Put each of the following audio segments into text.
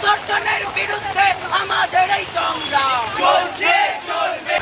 ধর্ষণের বিরুদ্ধে আমাদের এই সংগ্রাম চলছে চলবে।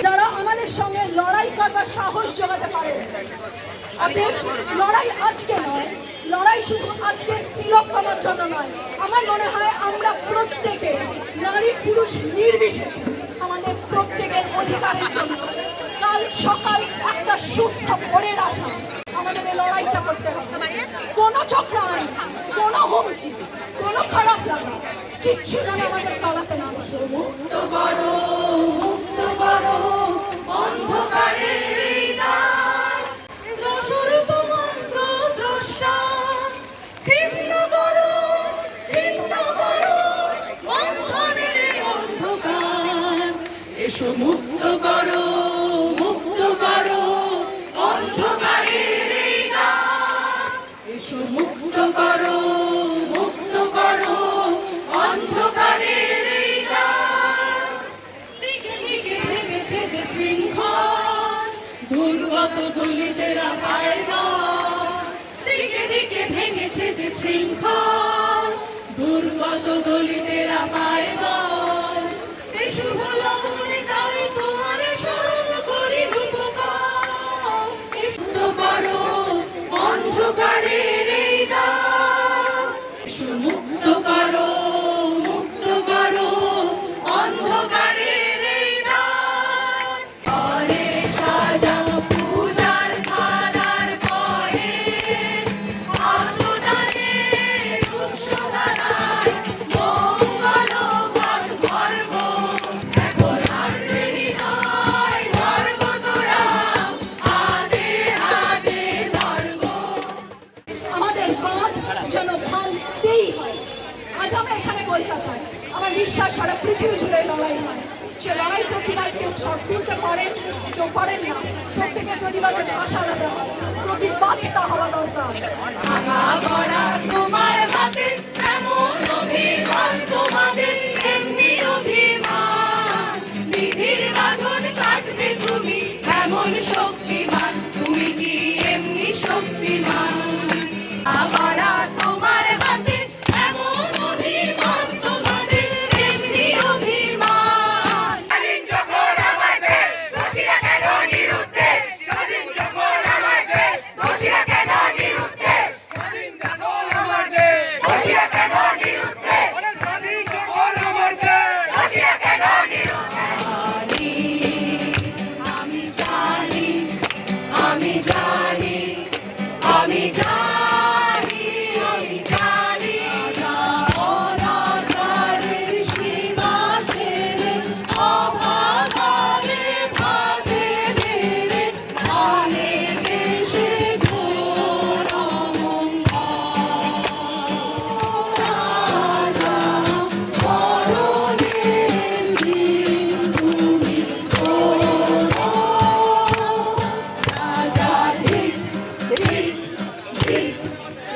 যারা আমাদের সঙ্গে লড়াই করবার সাহস জোগাতে পারে, অতএব লড়াই আজকে নয়, লড়াই শুধু আজকের তিলকতমার জন্য নয়। আমার মনে হয় আমরা প্রত্যেকে, নারী পুরুষ নির্বিশেষে, আমাদের প্রত্যেকের অধিকারের জন্য কাল সকাল একটা সুস্থ ভোরের আশা আমাদের এই লড়াইটা করতে হবে। কোনো চক্রান্ত, কোনো হুমকি, কোনো খারাপ লাগা কিচ্ছু যেন আমাদের তলাতে না বসে। মুক্ত করো, মুক্ত করো অন্ধকারের এই দ্বার, দ্রষ্টরূপ মন্ত্র দ্রষ্টা, ছিন্ন করো, ছিন্ন করো বন্ধনের এই অন্ধকার। এসো মুক্ত করো, মুক্ত করো অন্ধকারের এই দ্বার, এসো মুক্ত করো, মুক্ত করো অন্ধকারের এই দ্বার। দিকে দিকে ভেঙেছে যে শৃঙ্খল, দুর্গত দলিতেরা পায় না। দিকে দিকে ভেঙেছে যে শৃঙ্খল, দুর্গত দলিতেরা পায় না। এই শুভ লগ্নে তাই তোমার স্মরণ করি রূপকার। মুক্ত করো অন্ধকারের এই দ্বার, এসো মুক্ত করো, মুক্ত করো অন্ধকারের এই দ্বার। পরে সাজাও পূজার থালার পরে, আত্মদানের উৎসধারায় মঙ্গল ঘর ভরব। এখন আর দেরি নয়, ধরব তোরা হাতে হাতে ধরব। আমাদের বাঁধ যেন ভাঙতেই হয়। আজ আমরা এখানে কলকাতায়, আমার বিশ্বাস সারা পৃথিবী জুড়ে লড়াই হয়। সে লড়াই প্রতিবাদ কেউ শর্ট তুলতে পারেন, কেউ পারেন না। প্রত্যেকের প্রতিবাদের ভাষা আলাদা হয়, প্রতিবাদটা হওয়া দরকার। তোমার হাতে এমন অভিমান, তোমাদের এমনি অভিমান, বিধির বাঁধন কাটবে তুমি এমন শক্তিমান, তুমি কি এমনি শক্তিমান? আবারা তোমার হাতে এমন অভিমান, তোমাদের এমনি অভিমান। স্বাধীন যখন আমার দেশ, দোষীরা কেন নিরুদ্দেশ? স্বাধীন যখন আমার দেশ, দোষীরা কেন নিরুদ্দেশ? স্বাধীন যখন আমার দেশ, দোষীরা কেন নিরুদ্দেশ? স্বাধীন যখন আমার দেশ, দোষীরা কেন নিরুদ্দেশ? আমি জানি, আমি জানি, আমি জানি, আমি জানি, অনাচারের সীমা ছেড়ে, অভাগারে ভাগে বেড়ে, আনে দেশে ঘোর অমঙ্গল। রাজা মরণের দিন তুমি করো, রাজা ধিক ধিক ধিক,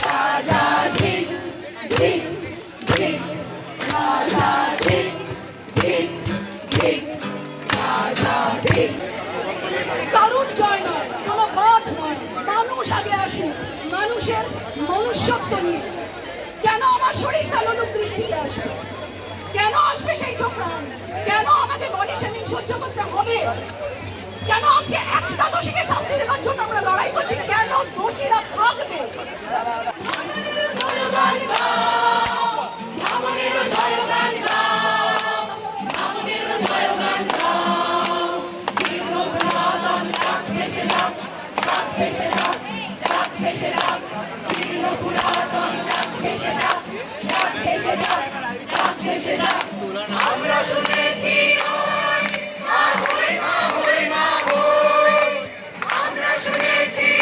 রাজা ধিক ধিক ধিক, রাজা ধিক ধিক ধিক, রাজা ধিক। কারুর জয় নয়, কোনো বাদ নয়, মানুষ আগে আসুক, মানুষের মনুষ্যত্ব নিয়ে। কেন আমার শরীরটা লোলুপ দৃষ্টিতে আসবে? কেন আসবে সেই চক্রান্ত? কেন আমাকে বডি শেমিং সহ্য করতে হবে? কেন আজকে একটা দোষীকে শাস্তি দেওয়ার জন্য আমরা লড়াই করছি? কেন দোষীরা থাকবে? আমরা শুনেছি আমরা শুনেছি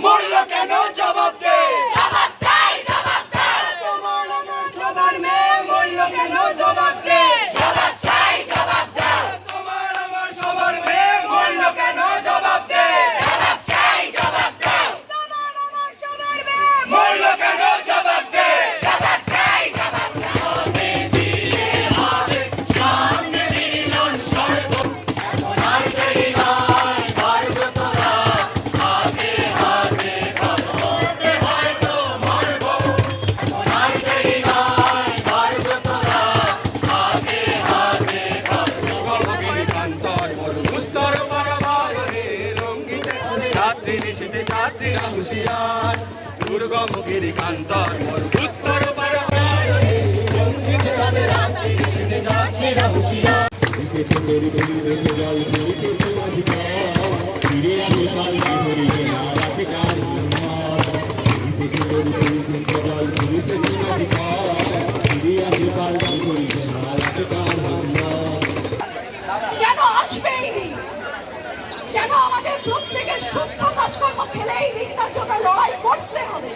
মূল্য কেন জবাব দে জবাব চাই জবাব দাও তোমার আমার সবার মেয়ে মূল্য কেন জবাব দে জবাব চাই জবাব দাও তোমার আমার সবার মেয়ে মূল্য কেন জবাব দে জবাব চাই জবাব দাও মূল্য কেন জবাব দে জবাব চাই জবাব দাও দুর্গমুখীর কান্তর মোর দুস্তর কেন আসবে এই দিন? কেন আমাদের প্রত্যেকের সুস্থ কাজকর্ম ফেলে এই দিনটার জন্য লড়াই করতে হবে?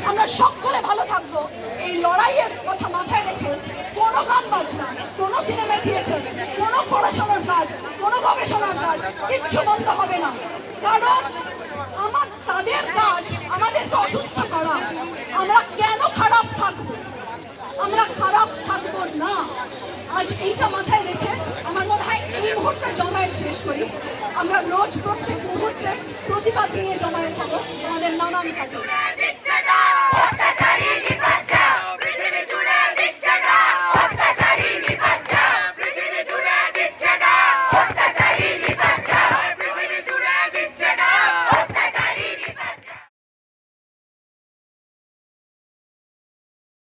আমরা সকলে ভালো থাকবো এই লড়াইয়ের কথা মাথায় রেখে। কোনো গান বাজনা, কোনো সিনেমা থিয়েটার, কোনো পড়াশোনার কাজ, কোনো গবেষণার কাজ কিচ্ছু বন্ধ হবে না। কারণ তাদের কাজ আমাদেরকে অসুস্থ করা। আমরা কেন খারাপ থাকবো? আমরা খারাপ থাকবো না। আজ এইটা মাথায় রেখে আমার মনে হয় এই মুহূর্তে জমায়েত শেষ করি। আমরা রোজ প্রত্যেক মুহূর্তে প্রতিবাদ নিয়ে জমায়েত হবো আমাদের নানান কাজে।